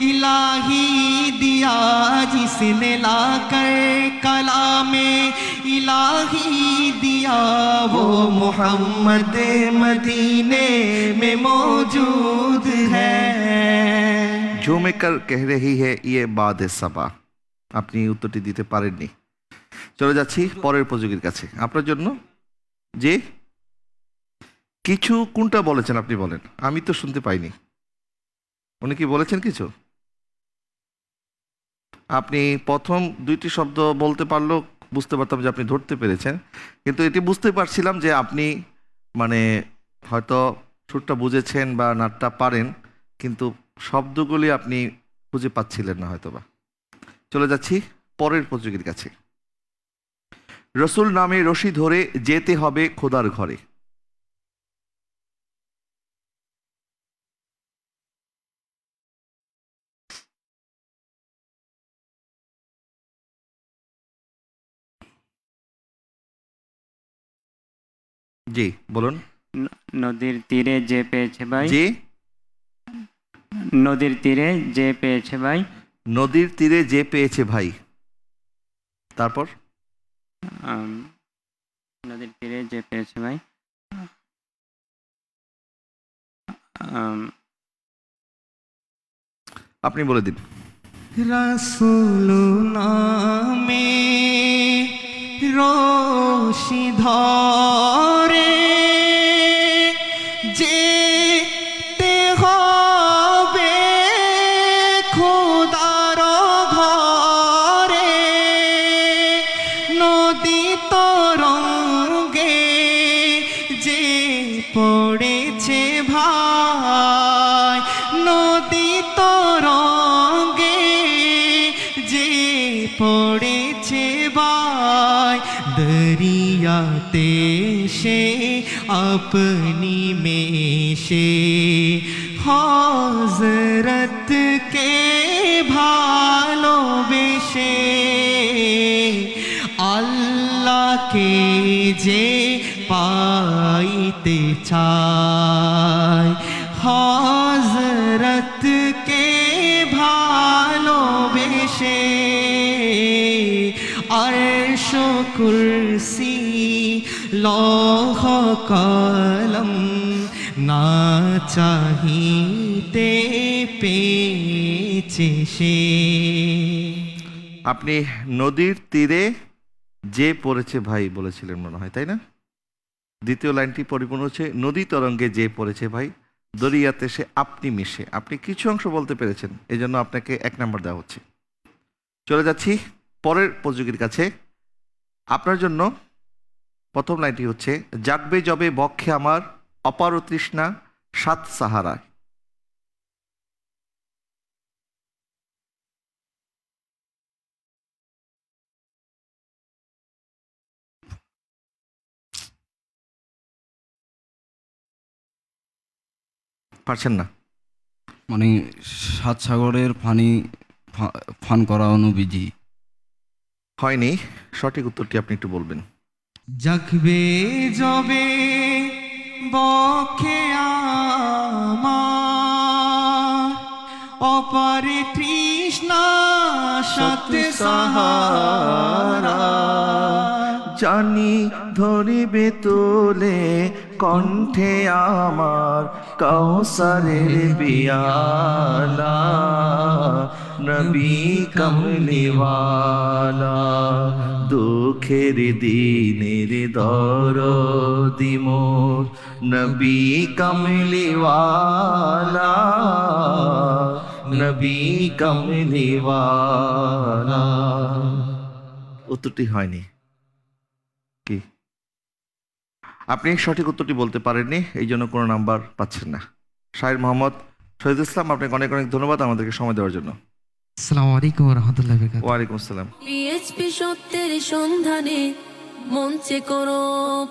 इलाही दिया, जिसने लाकर कलामे इलाही दिया, वो मोहम्मद मदीने में मौजूद है। ঝুমে কর কহ রহি হে ইয়ে বাদে সাবা। আপনি উত্তরটি দিতে পারেননি। চলে যাচ্ছি পরের প্রতিযোগীর কাছে। আপনার জন্য যে কিছু কোনটা বলেছেন আপনি বলেন, আমি তো শুনতে পাইনি। উনি কি বলেছেন কিছু? আপনি প্রথম দুইটি শব্দ বলতে পারলেও বুঝতে পারতাম যে আপনি ধরতে পেরেছেন, কিন্তু এটি বুঝতে পারছিলাম যে আপনি মানে হয়তো সুরটা বুঝেছেন বা নাটটা পারেন, কিন্তু শব্দগুলি আপনি খুঁজে পাচ্ছিলেন না হয়তোবা। চলে যাচ্ছি পরের প্রতিযোগীর কাছে। রসুল নামে রশি ধরে যেতে হবে খোদার ঘরে। জি বলুন। নদীর তীরে যে পেয়েছে ভাই, জি, নদীর তীরে যে পেয়েছে ভাই, নদীর তীরে যে পেয়েছে ভাই। তারপর নদীর তীরে যে পেয়েছে ভাই, আপনি বলে দিন। रसूल नामे रोशी धरे जेते होबे खुदार घरे, नदी तरंगे जे पड़ेছে ভাই, নদী তরঙ্গে যে পড়েছে ভাই, দরিয়াতে সে अपनी में से हजरत के ভালোবেসে, আল্লাহকে যে পাইতে চায়, হযরতকে ভালোবেসে, আরশ কুরসি লৌহ কলম না চাহিতে পেয়েছে সে। আপনি নদীর তীরে যে পড়েছে ভাই বলেছিলেন মনে হয়, তাই না? দ্বিতীয় লাইনটি পরিপূর্ণ হচ্ছে নদী তরঙ্গে যে পড়েছে ভাই, দরিয়াতে সে আপনি মিশে। আপনি কিছু অংশ বলতে পেরেছেন, এই জন্য আপনাকে 1 নম্বর দেওয়া হচ্ছে। চলে যাচ্ছি পরের প্রতিযোগীর কাছে। আপনার জন্য প্রথম লাইনটি হচ্ছে জাগবে যবে বক্ষে আমার অপার তৃষ্ণা সাত সাহারায়। পারছেন না? মানে 7 সাগরের পানি পান করা নবীজি। হয়নি, সঠিক উত্তরটি আপনি একটু বলবেন। জাগবে যবে বক্ষে আমার অপারে তৃষ্ণা সত্যে সাহারা, জানি ধরিবে তোলে কণ্ঠে আমার কাউসারের বিয়ালা, নবী কমলিওয়ালা, দুঃখের দিনের দরদি মোর নবী কমলিওয়ালা, নবী কমলিওয়ালা। উত্তরটি হয়নি। কি আপনি সঠিক উত্তরটি বলতে পারেননি, এই জন্য কোনো নাম্বার পাচ্ছেন না। শাহির মোহাম্মদ শহীদুল ইসলাম, আপনাকে অনেক অনেক ধন্যবাদ আমাদেরকে সময় দেওয়ার জন্য। আসসালামু আলাইকুম রহমতুল্লাহ। ওয়ালাইকুম আসসালাম। পিএইচপি সত্যের সন্ধানে মঞ্চে করো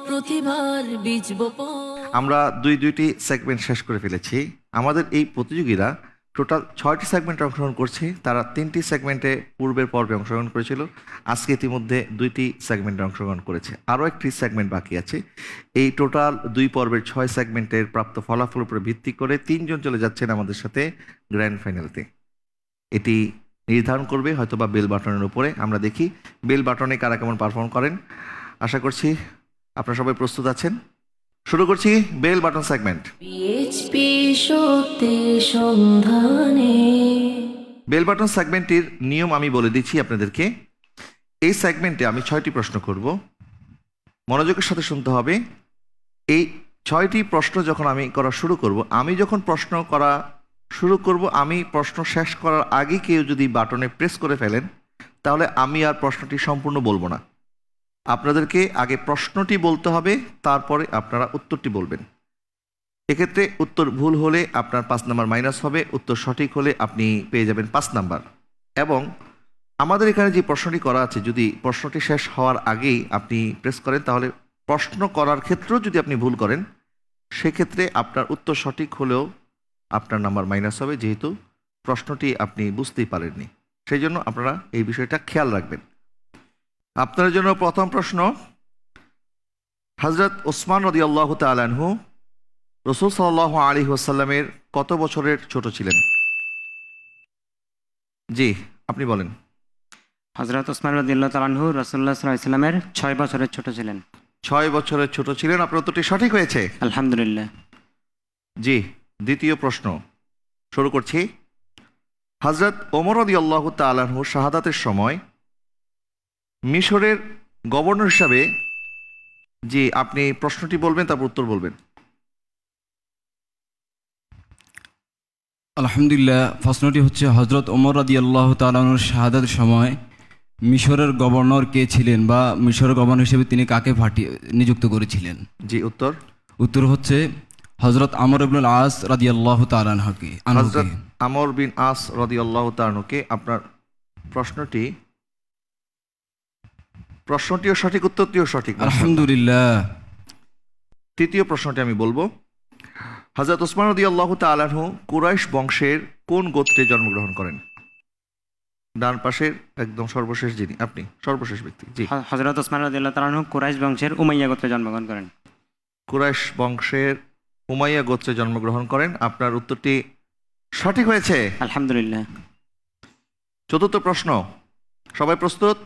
প্রতিভার বীজ বপন। আমরা দুইটি সেগমেন্ট শেষ করে ফেলেছি। আমাদের এই প্রতিযোগীরা টোটাল 6টি সেগমেন্টে অংশগ্রহণ করছে। তারা 3টি সেগমেন্টে পূর্বের পর্বে অংশগ্রহণ করেছিল, আজকে ইতিমধ্যে 2টি সেগমেন্টে অংশগ্রহণ করেছে, আরও একটি সেগমেন্ট বাকি আছে। এই টোটাল 2 পর্বের 6 সেগমেন্টের প্রাপ্ত ফলাফলের উপরে ভিত্তি করে 3 জন চলে যাচ্ছেন আমাদের সাথে গ্র্যান্ড ফাইনালতে। এটি নির্ধারণ করবে হয়তোবা বেল বাটনের উপরে। আমরা দেখি বেল বাটনে কারা কেমন পারফর্ম করেন। আশা করছি আপনারা সবাই প্রস্তুত আছেন। শুরু করছি বেল বাটন সেগমেন্ট। পিএইচপি সত্যের সন্ধানে। বেল বাটন সেগমেন্টের নিয়ম আমি বলে দিচ্ছি আপনাদেরকে। এই সেগমেন্টে আমি 6টি প্রশ্ন করব, মনোযোগের সাথে শুনতে হবে। এই 6টি প্রশ্ন যখন আমি করা শুরু করব, আমি যখন প্রশ্ন করা শুরু করব, আমি প্রশ্ন শেষ করার আগে কেউ যদি বাটনে প্রেস করে ফেলেন তাহলে আমি আর প্রশ্নটি সম্পূর্ণ বলবো না। আপনাদেরকে আগে প্রশ্নটি বলতে হবে, তারপরে আপনারা উত্তরটি বলবেন। এক্ষেত্রে উত্তর ভুল হলে আপনার 5 নাম্বার মাইনাস হবে, উত্তর সঠিক হলে আপনি পেয়ে যাবেন 5 নাম্বার। এবং আমাদের এখানে যে প্রশ্নটি করা আছে, যদি প্রশ্নটি শেষ হওয়ার আগেই আপনি প্রেস করেন তাহলে প্রশ্ন করার ক্ষেত্রেও যদি আপনি ভুল করেন সেক্ষেত্রে আপনার উত্তর সঠিক হলেও আপনার নাম্বার মাইনাস হবে, যেহেতু প্রশ্নটি আপনি বুঝতেই পারেননি। সেই জন্য আপনারা এই বিষয়টা খেয়াল রাখবেন। আপনার জন্য প্রথম প্রশ্ন, হযরত ওসমান রাদিয়াল্লাহু তাআলা আনহু রাসূল সাল্লাল্লাহু আলাইহি ওয়াসাল্লামের কত বছরের ছোট ছিলেন? জি, আপনি বলেন। হযরত ওসমান রাদিয়াল্লাহু তাআলা আনহু রাসূলুল্লাহ সাল্লাল্লাহু আলাইহি ওয়াসাল্লামের 6 বছরের ছোট ছিলেন। 6 বছরের ছোট ছিলেন, আপনার উত্তরটি সঠিক হয়েছে, আলহামদুলিল্লাহ। জি। দ্বিতীয় প্রশ্ন শুরু করছি। হযরত ওমর রাদিয়াল্লাহু তাআলা আনহু শাহাদাতের সময় মিশরের গভর্নর হিসাবে, জি আপনি প্রশ্নটি বলবেন তারপর উত্তর বলবেন। আলহামদুলিল্লাহ, প্রশ্নটি হচ্ছে হজরত ওমর রাদিয়াল্লাহু তাআলা আনহুর শাহাদাতের সময় মিশরের গভর্নর কে ছিলেন, বা মিশরের গভর্নর হিসেবে তিনি কাকে নিযুক্ত করেছিলেন? জি, উত্তর হচ্ছে হজরত আমর ইবনুল আস রাদিয়াল্লাহু তাআলা আনহুকে। হযরত আমর বিন আস রাদিয়াল্লাহু তাআলা আনহুকে। আপনার প্রশ্নটিও সঠিক, উত্তরটিও সঠিক, আলহামদুলিল্লাহ। তৃতীয় প্রশ্নটি আমি বলবো। হযরত ওসমান রাদিয়াল্লাহু তাআলা আনহু কুরাইশ বংশের কোন গোত্রে জন্মগ্রহণ করেন? ডান পাশের একদম সর্বশেষ, যিনি আপনি সর্বশেষ ব্যক্তি। জি, হযরত ওসমান রাদিয়াল্লাহু তাআলা আনহু কুরাইশ বংশের উমাইয়া গোত্রে জন্মগ্রহণ করেন। কুরাইশ বংশের উমাইয়া গোত্রে জন্মগ্রহণ করেন। আপনার উত্তরটি সঠিক হয়েছে, আলহামদুলিল্লাহ। চতুর্থ প্রশ্ন, সবাই প্রস্তুত?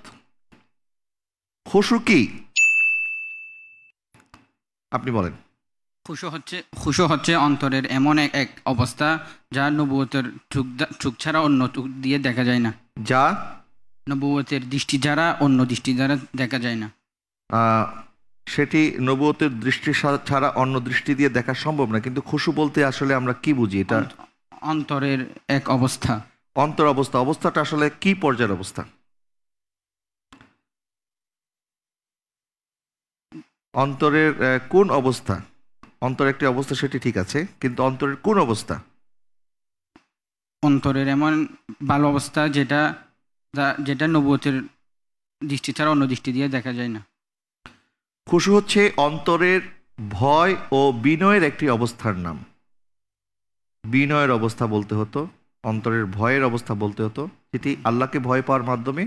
খুশু কি? আপনি বলেন। খুশু হচ্ছে অন্তরের এমন এক অবস্থা যা নবুয়তের চোখ ছাড়া অন্য চোখ দিয়ে দেখা যায় না। যা নবুয়তের দৃষ্টি ছাড়া অন্য দৃষ্টি দ্বারা দেখা যায় না। সেটি নবুয়তের দৃষ্টি ছাড়া অন্য দৃষ্টি দিয়ে দেখা সম্ভব না। কিন্তু খুশু বলতে আসলে আমরা কি বুঝি? এটা অন্তরের এক অবস্থা। অন্তর অবস্থা, অবস্থাটা আসলে কি পর্যায়ের অবস্থা? অন্তরের কোন অবস্থা? অন্তর একটি অবস্থা, সেটি ঠিক আছে, কিন্তু অন্তরের কোন অবস্থা? অন্তরের এমন ভালো অবস্থা যেটা নবুয়তের দৃষ্টি ছাড়া অন্য দৃষ্টি দিয়ে দেখা যায় না। খুশু হচ্ছে অন্তরের ভয় ও বিনয়ের একটি অবস্থার নাম। বিনয়ের অবস্থা বলতে হতো, অন্তরের ভয়ের অবস্থা বলতে হতো, যেটি আল্লাহকে ভয় পাওয়ার মাধ্যমে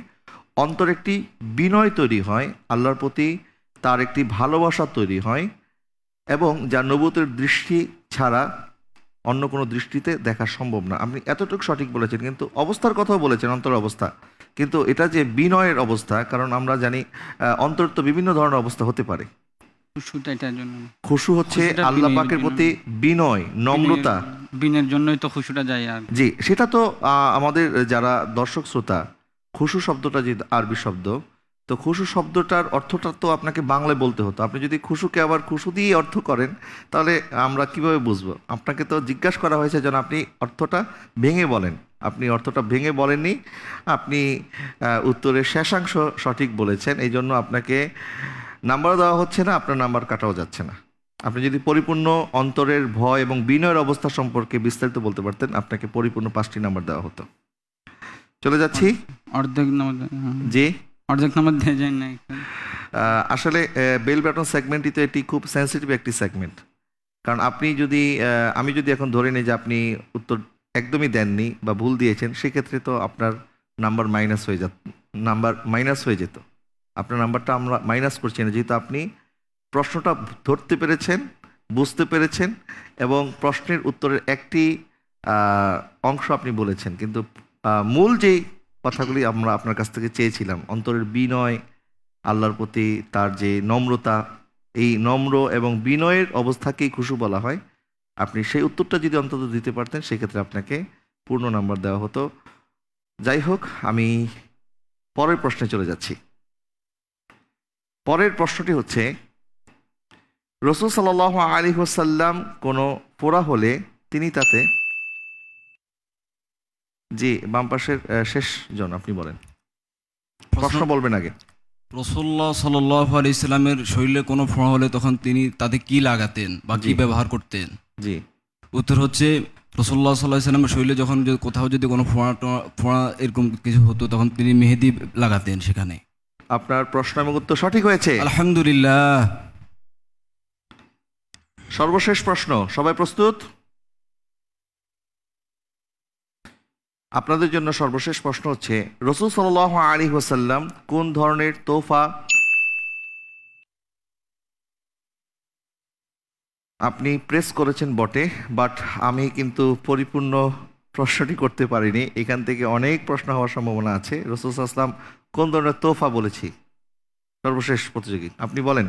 অন্তর একটি বিনয় তৈরি হয়, আল্লাহর প্রতি তার একটি ভালোবাসা তৈরি হয়, এবং যা নবুতের দৃষ্টি ছাড়া অন্য কোনো দৃষ্টিতে দেখা সম্ভব না। আপনি এতটুকু সঠিক বলেছেন, কিন্তু অবস্থার কথাও বলেছেন, অন্তর অবস্থা, কিন্তু এটা যে বিনয়ের অবস্থা, কারণ আমরা জানি অন্তর তো বিভিন্ন ধরনের অবস্থা হতে পারে। খুশুটা এটার জন্য, খুশু হচ্ছে খুশুটা আল্লাহ বিনয়ের পাকের জন্য। প্রতি বিনয়, নম্রতা। বিনের জন্যই তো খুশুটা যায়। আর জি, সেটা তো আমাদের যারা দর্শক শ্রোতা, খুশু শব্দটা যে আরবি শব্দ, তো খুশু শব্দটার অর্থটা তো আপনাকে বাংলায় বলতে হতো। আপনি যদি খুশুকে আবার খুশু দিয়ে অর্থ করেন, তাহলে আমরা কিভাবে বুঝবো? আপনাকে তো জিজ্ঞাসা করা হয়েছে যেন আপনি অর্থটা ভেঙে বলেন। আপনি অর্থটা ভেঙে বলেননি, আপনি উত্তরের শেষাংশ সঠিক বলেছেন, এই জন্য আপনাকে নাম্বার দেওয়া হচ্ছে না, আপনার নাম্বার কাটাও যাচ্ছে না। আপনি যদি পরিপূর্ণ অন্তরের ভয় এবং বিনয়ের অবস্থা সম্পর্কে বিস্তারিত বলতে পারতেন, আপনাকে পরিপূর্ণ 5টি নাম্বার দেওয়া হতো। চলে যাচ্ছি। অর্ধেক নাম্বার, জি, অর্ধেক নাম্বার দিয়ে যায় না। আসলে বেল বাটন সেগমেন্টই তো এটি খুব সেন্সিটিভ একটি সেগমেন্ট। কারণ আপনি যদি আমি যদি এখন ধরে নিই যে আপনি উত্তর একদমই দেননি বা ভুল দিয়েছেন, সেক্ষেত্রে তো আপনার নাম্বার মাইনাস হয়ে যেত। আপনার নাম্বারটা আমরা মাইনাস করছি না, যেহেতু আপনি প্রশ্নটা ধরতে পেরেছেন, বুঝতে পেরেছেন, এবং প্রশ্নের উত্তরের একটি অংশ আপনি বলেছেন, কিন্তু মূল যেই কথাগুলি আমরা আপনার কাছ থেকে চেয়েছিলাম, অন্তরের বিনয়, আল্লাহর প্রতি তার যে নম্রতা, এই নম্র এবং বিনয়ের অবস্থাকেই খুশু বলা হয়। আপনি সেই উত্তরটা যদি অন্তত দিতে পারতেন, সেক্ষেত্রে আপনাকে পূর্ণ নাম্বার দেওয়া হতো। যাই হোক, আমি পরের প্রশ্নে চলে যাচ্ছি। পরের প্রশ্নটি হচ্ছে, রাসূল সাল্লাল্লাহু আলাইহি ওয়াসাল্লাম কোনো ফোঁড়া হলে তিনি তাতে, জি বাম পাশের শেষ জন আপনি বলেন, প্রশ্ন বলবেন আগে। রসুল্লাহ সাল্লাল্লাহু আলাইহি সাল্লামের শরীরে কোনো ফোঁড়া হলে তখন তিনি তাতে কি লাগাতেন বা কি ব্যবহার করতেন? জি, উত্তর হচ্ছে রসুল্লাহ সাল্লাল্লাহু আলাইহি সাল্লামের শরীরে যখন কোথাও যদি কোনো ফোঁড়া এরকম কিছু হতো, তখন তিনি মেহেদি লাগাতেন সেখানে। আপনার প্রশ্ন এবং উত্তর সঠিক হয়েছে, আলহামদুলিল্লাহ। সর্বশেষ প্রশ্ন, সবাই প্রস্তুত? আপনাদের জন্য সর্বশেষ প্রশ্ন হচ্ছে, রাসূল সাল্লাল্লাহু আলাইহি ওয়াসাল্লাম কোন ধরনের তোহফা আপনি প্রেস করেছেন বটে, বাট আমি কিন্তু পরিপূর্ণ প্রশ্নটি করতে পারিনি। এখান থেকে অনেক প্রশ্ন হওয়ার সম্ভাবনা আছে। রাসূল সাল্লাল্লাহু আলাইহি ওয়াসাল্লাম কোন ধরনের তোহফা বলেছি? সর্বশেষ প্রতিযোগী আপনি বলেন।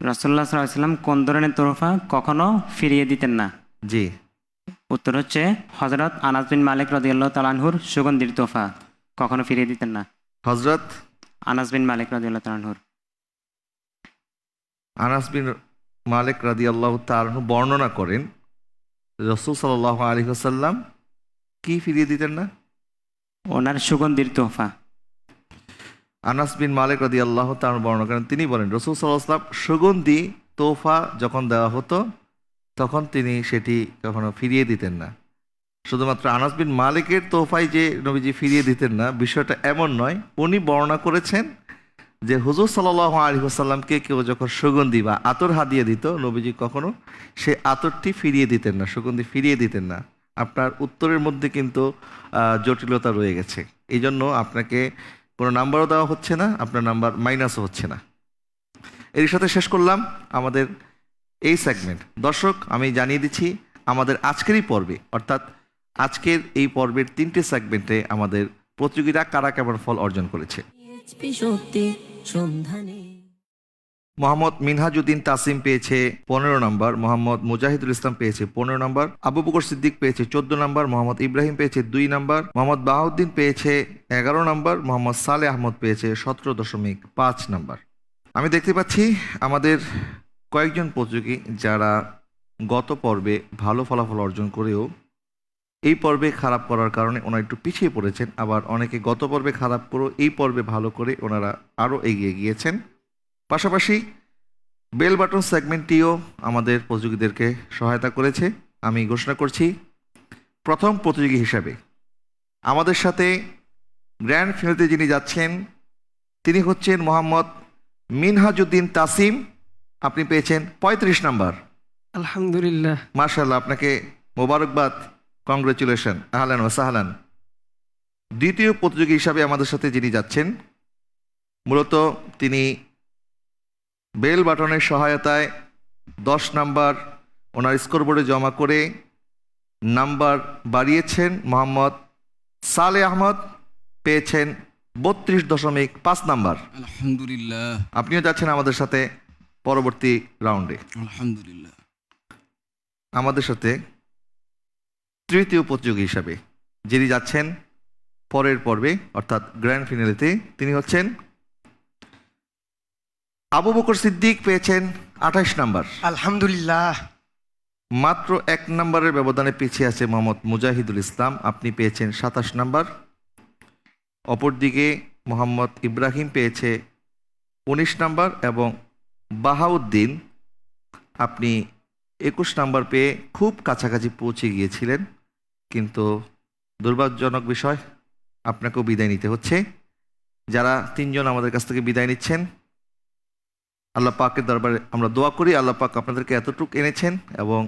রাসূলুল্লাহ সাল্লাল্লাহু আলাইহি ওয়াসাল্লাম কোন ধরনের তোহফা কখনো ফিরিয়ে দিতেন না? জি, উত্তর হচ্ছে হযরত আনাস বিন মালিক রাদিয়াল্লাহু তাআলা আনহুর সুগন্ধির তোহফা কখনো ফিরিয়ে দিতেন না। হযরত আনাস বিন মালিক রাদিয়াল্লাহু তাআলা আনহুর। আনাস বিন মালিক রাদিয়াল্লাহু তাআলা আনহু বর্ণনা করেন, রাসূল সাল্লাল্লাহু আলাইহি ওয়াসাল্লাম কি ফিরিয়ে দিতেন না? ওনার সুগন্ধির তোহফা। আনাস বিন মালিক রাদিয়াল্লাহু তাআলা বর্ণনা করেন, তিনি বলেন রাসূল সাল্লাল্লাহু আলাইহি ওয়াসাল্লাম সুগন্ধি তোহফা যখন দেওয়া হতো, তখন তিনি সেটি কখনো ফিরিয়ে দিতেন না। শুধুমাত্র আনাস বিন মালিকের তোহফাই যে নবীজি ফিরিয়ে দিতেন না, বিষয়টা এমন নয়। উনি বর্ণনা করেছেন যে হুজুর সাল্লাল্লাহু আলাইহি ওয়াসাল্লামকে কেউ যখন সুগন্ধি বা আতর হাদিয়া দিত, নবীজি কখনো সে আতরটি ফিরিয়ে দিতেন না, সুগন্ধি ফিরিয়ে দিতেন না। আপনার উত্তরের মধ্যে কিন্তু জটিলতা রয়ে গেছে, এই জন্য আপনাকে কোনো নাম্বারও দেওয়া হচ্ছে না, আপনার নাম্বার মাইনাসও হচ্ছে না। এর সাথে শেষ করলাম আমাদের এই সেগমেন্ট। দর্শক, আমি জানিয়ে দিচ্ছি আমাদের আজকের এই পর্বে, অর্থাৎ আজকের এই পর্বের 3টে সেগমেন্টে আমাদের প্রতিযোগীরা কারা কেমন ফল অর্জন করেছে। পিএইচপি সত্যি সন্ধানে মোহাম্মদ মিনহাজউদ্দিন তাসিম পেয়েছে 15 নম্বর, মোহাম্মদ মুজাহিদুল ইসলাম পেয়েছে 15 নম্বর, আবু বকর সিদ্দিক পেয়েছে 14 নম্বর, মোহাম্মদ ইব্রাহিম পেয়েছে 2 নম্বর, মোহাম্মদ বাহাউদ্দিন পেয়েছে 11 নম্বর, মোহাম্মদ সালে আহমদ পেয়েছে 17.5 নম্বর। আমি দেখতে পাচ্ছি আমাদের কয়েকজন প্রতিযোগী যারা গত পর্বে ভালো ফলাফল অর্জন করেও এই পর্বে খারাপ করার কারণে ওনারা একটু পিছিয়ে পড়েছেন, আবার অনেকে গত পর্বে খারাপ করেও এই পর্বে ভালো করে ওনারা আরও এগিয়ে গিয়েছেন। পাশাপাশি বেল বাটন সেগমেন্টটিও আমাদের প্রতিযোগীদেরকে সহায়তা করেছে। আমি ঘোষণা করছি প্রথম প্রতিযোগী হিসাবে আমাদের সাথে গ্র্যান্ড ফিনালে যিনি যাচ্ছেন তিনি হচ্ছেন মোহাম্মদ মিনহাজউদ্দিন তাসিম। আপনি পেয়েছেন 35 নম্বর। আলহামদুলিল্লাহ। মাশাআল্লাহ, আপনাকে মোবারকবাদ। কংগ্রেচুলেশন, আহলান ওয়া সাহলান। দ্বিতীয় প্রতিযোগী হিসাবে আমাদের সাথে যিনি যাচ্ছেন, মূলত তিনি বেল বাটনের সহায়তায় 10 নাম্বার ওনার স্কোরবোর্ডে জমা করে নাম্বার বাড়িয়েছেন। মোহাম্মদ সালে আহমদ পেয়েছেন 32.5 নাম্বার। আলহামদুলিল্লাহ। আপনিও যাচ্ছেন আমাদের সাথে পরবর্তী রাউন্ডে। আলহামদুলিল্লাহ। আমাদের সাথে তৃতীয় প্রতিযোগী হিসাবে যিনি যাচ্ছেন পরের পর্বে অর্থাৎ গ্র্যান্ড ফিনালেতে, তিনি হচ্ছেন আবু বকর সিদ্দিক, পেয়েছেন 28 নাম্বার। আলহামদুলিল্লাহ। মাত্র 1 নাম্বারের ব্যবধানে পিছিয়ে আছে মোহাম্মদ মুজাহিদুল ইসলাম, আপনি পেয়েছেন 27 নাম্বার। অপরদিকে মোহাম্মদ ইব্রাহিম পেয়েছে 19 নাম্বার এবং বাহাউদ্দিন আপনি 21 নাম্বার পেয়ে খুব কাছাকাছি পৌঁছে গিয়েছিলেন, কিন্তু দুর্ভাগ্যজনক বিষয় আপনাকেও বিদায় নিতে হচ্ছে। যারা 3 জন আমাদের কাছ থেকে বিদায় নিচ্ছেন, আল্লাহ পাকের দরবারে আমরা দোয়া করি আল্লাহ পাক আপনাদেরকে এতটুক এনেছেন এবং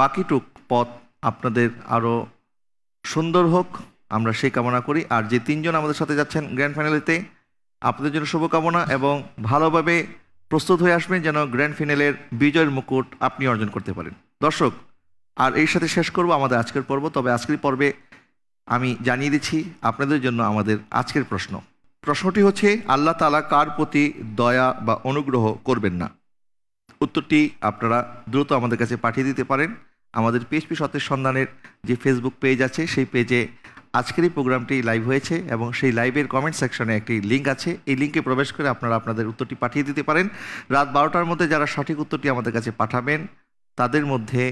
বাকিটুক পথ আপনাদের আরও সুন্দর হোক, আমরা সেই কামনা করি। আর যে 3 জন আমাদের সাথে যাচ্ছেন গ্র্যান্ড ফাইনালেতে, আপনাদের জন্য শুভকামনা এবং ভালোভাবে প্রস্তুত হয়ে আসবেন যেন গ্র্যান্ড ফিনালের বিজয়ের মুকুট আপনি অর্জন করতে পারেন। দর্শক, আর এর সাথে শেষ করব আমাদের আজকের পর্ব। তবে আজকের পর্বে আমি জানিয়ে দিচ্ছি আপনাদের জন্য আমাদের আজকের প্রশ্নটি হচ্ছে, আল্লাহ তাআলা কার প্রতি দয়া বা অনুগ্রহ করবেন না? উত্তরটি আপনারা দ্রুত আমাদের কাছে পাঠিয়ে দিতে পারেন। আমাদের পিএইচপি সত্যের সন্ধানের যে ফেসবুক পেজ আছে, সেই পেজে আজকের এই প্রোগ্রামটি লাইভ হয়েছে এবং সেই লাইভের কমেন্ট সেকশনে একটি লিঙ্ক আছে। এই লিঙ্কে প্রবেশ করে আপনারা আপনাদের উত্তরটি পাঠিয়ে দিতে পারেন। রাত 12টার মধ্যে যারা সঠিক উত্তরটি আমাদের কাছে পাঠাবেন, তাদের মধ্যে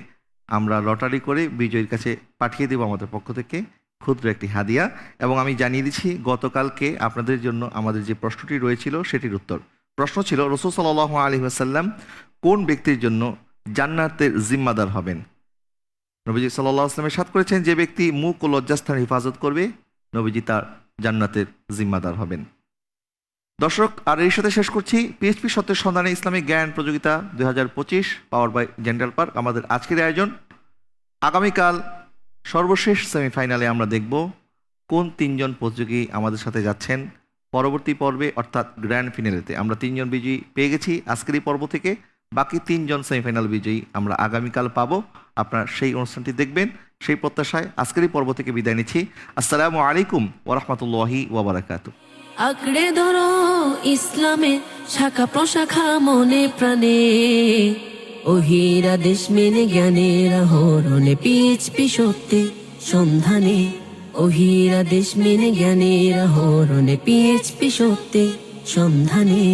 আমরা লটারি করে বিজয়ীর কাছে পাঠিয়ে দেব আমাদের পক্ষ থেকে ক্ষুদ্র একটি হাদিয়া। এবং আমি জানিয়ে দিচ্ছি, গতকালকে আপনাদের জন্য আমাদের যে প্রশ্নটি রয়েছিল সেটির উত্তর। প্রশ্ন ছিল, রাসূল সাল্লাল্লাহু আলাইহি ওয়াসাল্লাম কোন ব্যক্তির জন্য জান্নাতের জিম্মাদার হবেন? নবীজি সাল্লাল্লাহু আলাইহি ওয়াসাল্লাম ইরশাদ করেছেন, যে ব্যক্তি মুখ ও লজ্জাস্থানের হেফাজত করবে, নবীজি তার জান্নাতের জিম্মাদার হবেন। দর্শক, আর এর সাথে শেষ করছি পিএইচপি সত্যের সন্ধানে ইসলামিক জ্ঞান প্রতিযোগিতা 2025 পাওয়ার বাই জেন্টাল পার্ক আমাদের আজকের আয়োজন। আগামীকাল সর্বশেষ সেমিফাইনালে আমরা দেখব কোন 3 জন প্রতিযোগী আমাদের সাথে যাচ্ছেন পরবর্তী পর্বে অর্থাৎ গ্র্যান্ড ফিনালেতে। আমরা 3 জন বিজয়ী পেয়ে গেছি আজকের এই পর্ব থেকে, বাকি 3 জন সেমিফাইনাল বিজয়ী আমরা আগামীকাল পাবো। আপনারা সেই অনুষ্ঠানটি দেখবেন, সেই প্রত্যাশায় আজকের এই পর্ব থেকে বিদায় নিচ্ছি। আসসালামু আলাইকুম ওয়া রাহমাতুল্লাহি ওয়া বারাকাতুহু। আঁকড়ে ধরো ইসলামের শাখা প্রশাখা মনে প্রাণে, ওহিরা দেশ মেনে জ্ঞানের আহরণে পিএইচপি সত্যে সন্ধানে, ওহিরা দেশ মেনে জ্ঞানের আহরণে পিএইচপি সত্যে সন্ধানে।